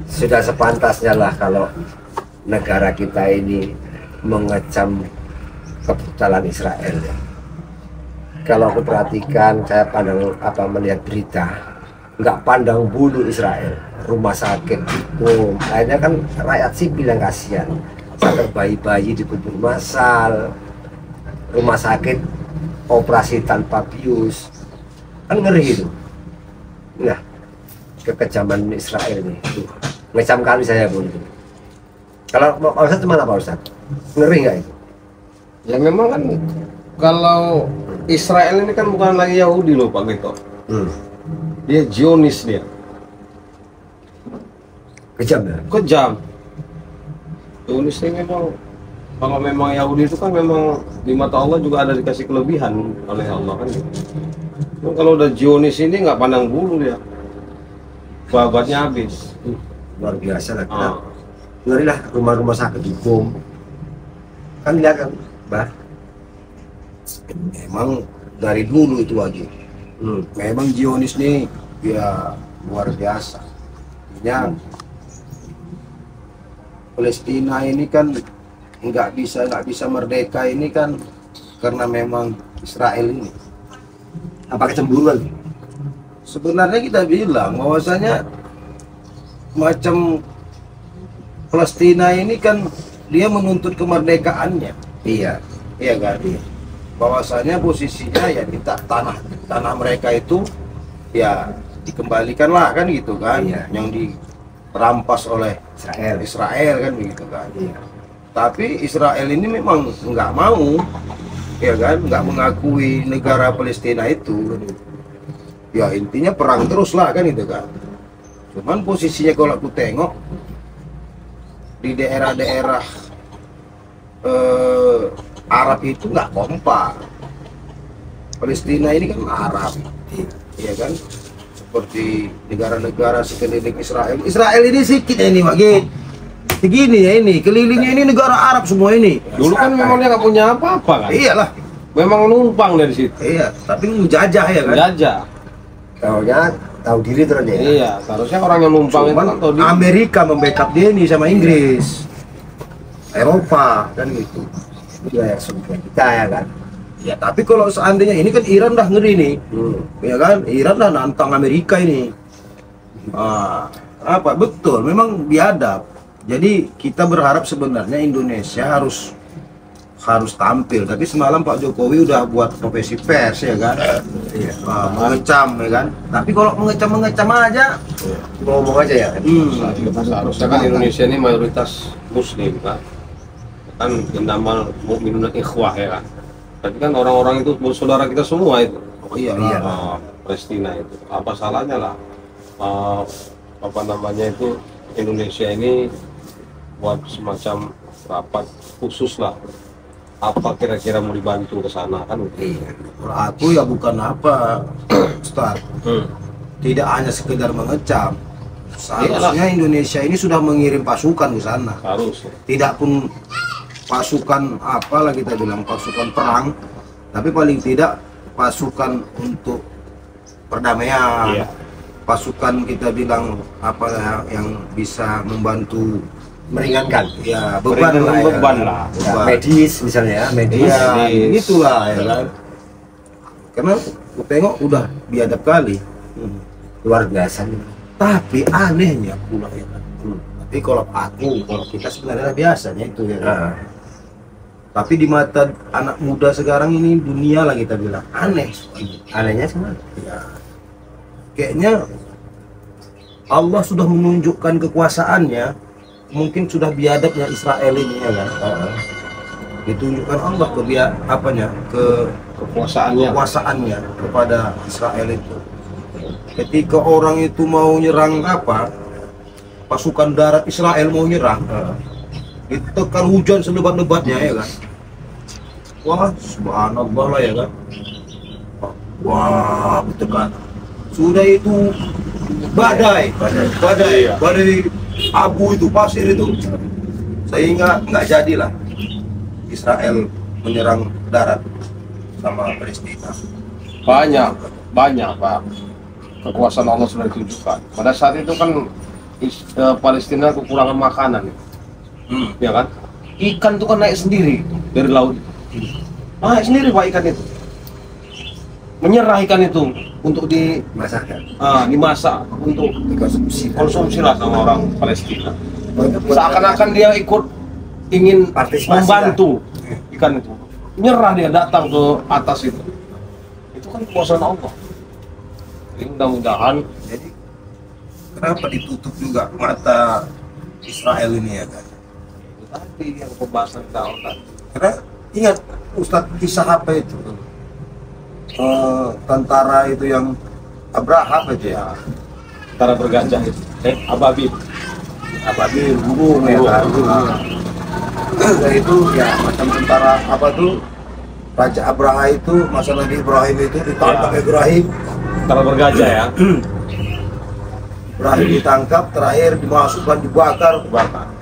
sudah sepantasnya lah kalau negara kita ini mengecam kebrutalan Israel. Kalau aku perhatikan, saya melihat berita, nggak pandang bulu Israel, rumah sakit dibom, akhirnya kan rakyat sipil yang kasihan, sampai bayi-bayi dikubur massal, rumah sakit operasi tanpa bius, kan ngeri itu. Nah, kekejaman Israel ini, ngecam kali saya pun. Kalau Pak Ustadz gimana Pak Ustadz? Ngeri nggak itu? Ya memang kan kalau Israel ini kan bukan lagi Yahudi loh Pak Gito. Dia Zionis dia. Kejam ya? Kejam. Zionis ini memang, kalau memang Yahudi itu kan memang di mata Allah juga ada dikasih kelebihan oleh Allah kan. Kalau udah Zionis ini nggak pandang bulu dia. Babatnya habis. Luar biasa lah. Ngeri lah, rumah-rumah sakit dibom. Kan lihat kan, Bah. Memang dari dulu itu aja. Memang Zionis nih ya luar biasa. Ya, Palestina ini kan nggak bisa merdeka ini kan karena memang Israel ini. Apa kecemburuan? Sebenarnya kita bilang bahwasanya macam Palestina ini kan dia menuntut kemerdekaannya. Iya. Iya kan? Iya. Bahwasanya posisinya ya kita tanah mereka itu ya dikembalikan lah kan gitu kan. Iya. Yang dirampas oleh Israel kan begitu kan. Iya. Tapi Israel ini memang nggak mau, ya kan, nggak mengakui negara Palestina itu. Ya intinya perang terus lah kan itu kan. Cuman posisinya kalau aku tengok di daerah-daerah Arab itu nggak kompak. Palestina ini kan Arab, ya kan, seperti negara-negara sekeliling Israel. Israel ini sedikit ini, Mak Git. Segini ya ini, kelilingnya ini negara Arab semua ini. Dulu kan memang dia nggak punya apa-apa kan. Iyalah, Memang numpang dari situ. iya, tapi menjajah ya kan. Jajah. Taunya tahu diri terus ya. Iya, seharusnya orang yang numpang itu Cuman kan tahu diri. Amerika membackup dia ini sama Inggris, Eropa dan gitu. Itu ya sudah kita ya kan. Ya tapi kalau seandainya ini kan Iran dah ngeri nih, ya kan, Iran dah nantang Amerika ini. Apa betul? Memang biadab. Jadi kita berharap sebenarnya Indonesia harus tampil. Tapi semalam Pak Jokowi udah buat profesi pers ya kan, mengecam ya kan. Tapi kalau mengecam aja, Ngomong aja ya kan. Seharusnya kan Indonesia ini mayoritas Muslim kan. Kan innamal mu'minuna ikhwah ya kan. Tapi kan orang-orang itu saudara kita semua itu. oh iya, Palestina itu. Apa salahnya lah? Apa namanya itu Indonesia ini buat semacam rapat khusus lah. Apa kira-kira mau dibantu ke sana kan? Iya. Kalau aku ya bukan apa, Ustaz. Tidak hanya sekedar mengecam. Seharusnya Indonesia ini sudah mengirim pasukan ke sana. Harus. Tidak pun pasukan apalah kita bilang pasukan perang, tapi paling tidak pasukan untuk perdamaian. Iya. Pasukan kita bilang apa ya, yang bisa membantu Meringankan. ya beban lah, ya. Beban lah. Ya, medis misalnya, medis. Ya, Medis. itulah ya kan. Karena aku tengok udah biadab kali. Luar biasa nih. Tapi anehnya pula ya kan. Tapi kalau kita sebenarnya biasanya itu ya kan. Tapi di mata anak muda sekarang ini dunia lah kita bilang aneh. Anehnya semua. Ya. Kayaknya Allah sudah menunjukkan kekuasaannya, mungkin sudah biadabnya Israel ini ya kan. Ditunjukkan Allah kekuasaannya kepada Israel itu. Ketika orang itu mau nyerang pasukan darat Israel mau nyerang, ditekan hujan selebat-lebatnya ya kan. Wah, subhanallah lah ya kan. Wah, betul kan. Sudah itu badai abu itu, pasir itu, sehingga nggak jadilah Israel menyerang darat sama Palestina. Banyak Pak. Kekuasaan Allah sudah ditunjukkan. Pada saat itu kan Palestina kekurangan makanan, ya kan? Ikan tuh kan naik sendiri dari laut, naik sendiri pak ikan itu, menyerah ikan itu untuk dimasak untuk konsumsi lah sama orang Palestina. Seakan-akan dia ikut ingin membantu ikan itu, nyerah dia datang ke atas itu kan kuasa Allah. Jadi mudah-mudahan. Jadi kenapa ditutup juga mata Israel ini ya kan? Itu tadi yang pembahasan tahun tadi. Karena ingat Ustadz kisah apa itu? Tentara itu yang Abraham itu ya. Tentara bergajah itu. Ababil burung ya kan? Nah, itu ya macam tentara apa tuh? Raja Abraha itu, masa Nabi Ibrahim itu ditangkap Ibrahim. Tentara bergajah ya. Ibrahim ditangkap, terakhir dimasukkan dibakar,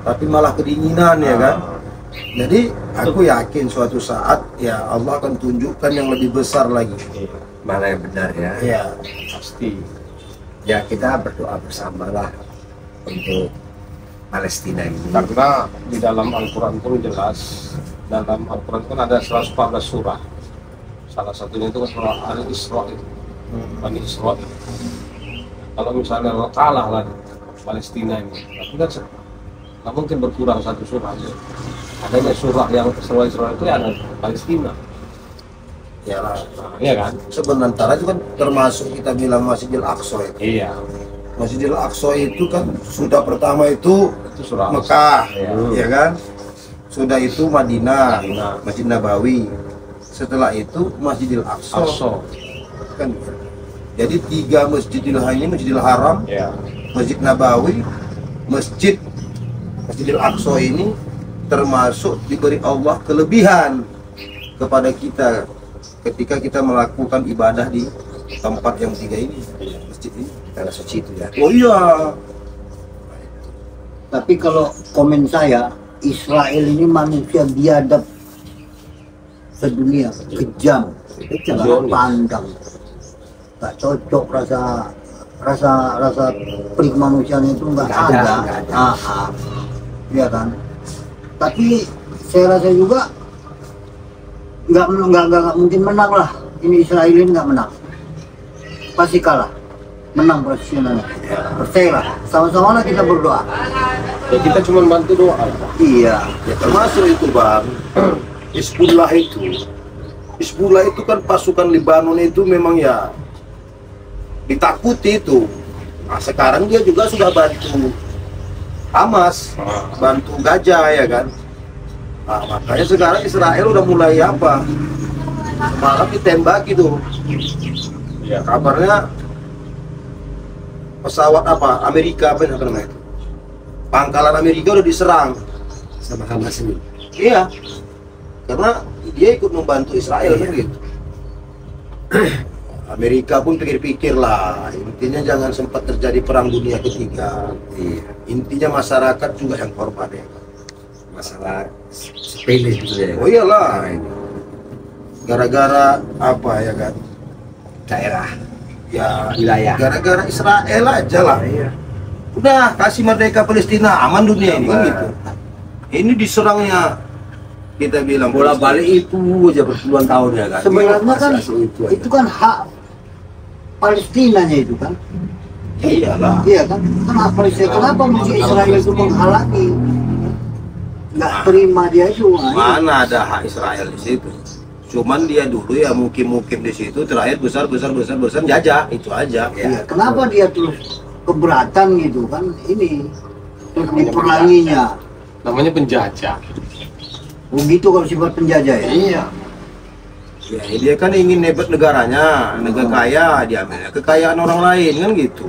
tapi malah kedinginan ya kan. Jadi aku yakin suatu saat ya Allah akan tunjukkan yang lebih besar lagi. Mana yang benar ya? Ya pasti. Ya kita berdoa bersamalah untuk Palestina ini. Karena di dalam Al-Quran pun jelas, dalam Al-Quran kan ada 114 surah. Salah satunya itu surah Al-Isra itu. Bani Israel. Kalau misalnya kalah lah Palestina ini, tapi kan nggak mungkin berkurang satu surah aja. Adanya surah yang sesuai Israel itu ya ada Palestina. ya lah. Iya kan? Sementara itu kan termasuk kita bilang Masjidil Aqsa itu. Iya. Masjidil Aqsa itu kan sudah pertama itu Surah Mekah, Iya. ya kan? Sudah itu Madinah, Madinah. Masjid Nabawi. Setelah itu Masjidil Aqsa. Kan. Jadi 3 Masjidil ini, Masjidil Haram, Iya. Masjid Nabawi, Masjidil Aqsa ini termasuk diberi Allah kelebihan kepada kita ketika kita melakukan ibadah di tempat yang 3 ini, masjid ini, Tanah suci itu ya. oh iya. Tapi kalau komen saya, Israel ini manusia biadab sedunia, kejam, nggak pandang, nggak cocok rasa pelik manusianya itu nggak ada. Iya kan. Tapi saya rasa juga nggak mungkin menang lah. Ini Israel ini nggak menang, pasti kalah. Menang Palestina. Percayalah, sama-sama lah kita berdoa. Ya kita cuma bantu doa. Iya. Ya termasuk itu bang, Hizbullah itu kan pasukan Lebanon itu memang ya ditakuti itu. Nah, sekarang dia juga sudah bantu Hamas, bantu Gaza ya kan. Nah, makanya sekarang Israel udah mulai apa? Malam ditembak gitu. Ya. Kabarnya pesawat apa Amerika apa namanya itu, pangkalan Amerika udah diserang Sama Hamas ini. iya karena dia ikut membantu Israel kan gitu. Amerika pun pikir-pikir lah, intinya jangan sempat terjadi perang dunia ketiga. Iya. Intinya masyarakat juga yang korban ya. Masalah sepele gitu ya. Oh iyalah, Nah, ini gara-gara apa ya kan, daerah ya wilayah. gara-gara Israel aja lah. Iya. Udah kasih merdeka Palestina, aman dunia ini kan gitu. Ini diserangnya kita bilang Bola balik itu aja berpuluhan tahun ya kan. Sebenarnya kan Masih aja. itu kan hak Palestinanya itu kan. iyalah. Iya kan? Kenapa mesti Israel itu menghalangi? Nggak terima dia itu. Mana ada hak Israel di situ? Cuman dia dulu ya mukim-mukim di situ, terakhir besar jajah, itu aja. Iya, kenapa dia terus keberatan gitu kan? Ini terus diperanginya. Namanya penjajah. Begitu kalau sifat penjajah ya. Iya. Ya, dia kan ingin nebet negaranya, negara kaya, diambil kekayaan orang lain kan gitu.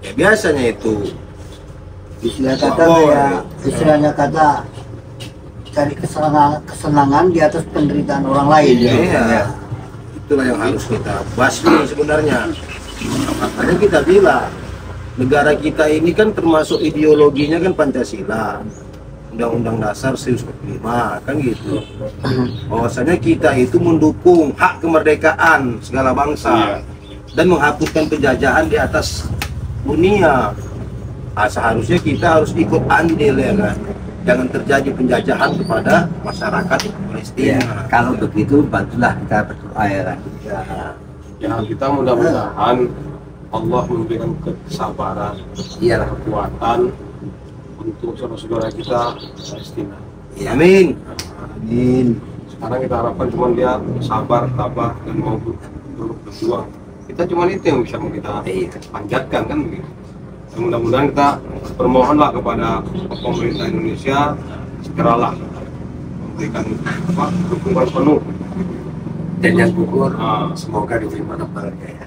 Ya biasanya itu. Istilah kata Oh, kayak istilahnya kata cari kesenangan di atas penderitaan orang lain. Iya. Itulah yang harus kita basmi sebenarnya. Makanya kita bilang negara kita ini kan termasuk ideologinya kan Pancasila. Undang-Undang Dasar 1945 kan gitu. Bahwasanya kita itu mendukung hak kemerdekaan segala bangsa dan menghapuskan penjajahan di atas dunia. Seharusnya kita harus ikut andil ya kan. Jangan terjadi penjajahan kepada masyarakat Palestina. Ya, kalau begitu bantulah kita berdoa ya kan. Ya kita mudah-mudahan Allah memberikan kesabaran, Iyalah. kekuatan untuk saudara-saudara kita Palestina. Ya, amin. Amin. Sekarang kita harapkan cuma dia sabar, tabah, dan mau berjuang. Kita cuma itu yang bisa kita panjatkan kan begitu. Dan mudah-mudahan kita bermohonlah kepada pemerintah Indonesia segeralah memberikan dukungan penuh Dan yang gugur Ah. semoga diterima kembali ya.